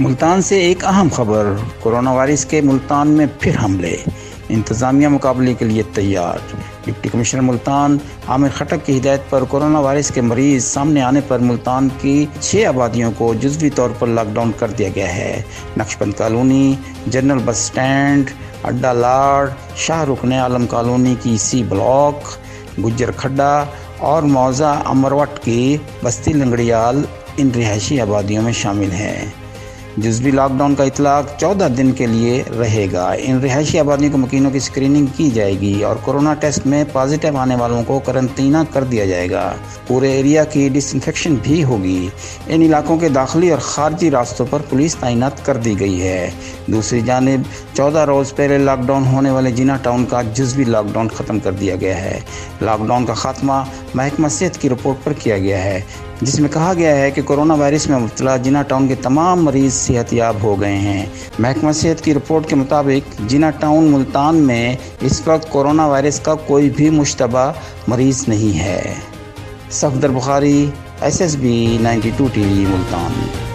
ملتان سے ایک اہم خبر، کورونا وائرس کے ملتان میں پھر حملے، انتظامیہ مقابلے کے لیے تیار۔ ڈپٹی کمشنر ملتان عامر خٹک کی ہدایت پر کورونا وائرس کے مریض سامنے آنے پر ملتان کی 6 آبادیوں کو جزوی طور پر لاک ڈاؤن کر دیا گیا ہے۔ Naqshband colony, general bus stand, اڈا لاڈ، شاہ رکن عالم کالونی کی سی بلاک، گجر کھڈا اور موضع امروٹ کی بستی لنگڑیال ان رہائشی آبادیوں میں شامل ہیں۔ جزوی لاک ڈاؤن کا اطلاق 14 دن کے لیے رہے گا۔ ان رہائشی آبادیوں کے مکینوں کی اسکریننگ کی جائے گی اور کورونا ٹیسٹ میں پازیٹیو آنے والوں کو قرنطینہ کر دیا جائے گا۔ پورے ایریا کی ڈس انفیکشن بھی ہوگی۔ ان علاقوں کے داخلی اور خارجی راستوں پر پولیس تعینات کر دی گئی ہے۔ دوسری جانب 14 روز پہلے لاک ڈاؤن ہونے والے جینا ٹاؤن کا جزوی لاک ڈاؤن ختم کر دیا گیا ہے۔ لاک ڈاؤن کا خاتمہ محکمہ صحت کی رپورٹ پر کیا گیا ہے، جس میں کہا گیا ہے کہ کورونا وائرس میں مبتلا جینا ٹاؤن کے تمام مریض صحت یاب ہو گئے ہیں۔ محکمہ صحت کی رپورٹ کے مطابق جینا ٹاؤن ملتان میں اس وقت کورونا وائرس کا کوئی بھی مشتبہ مریض نہیں ہے۔ صفدر بخاری، SSB 92 TV ملتان۔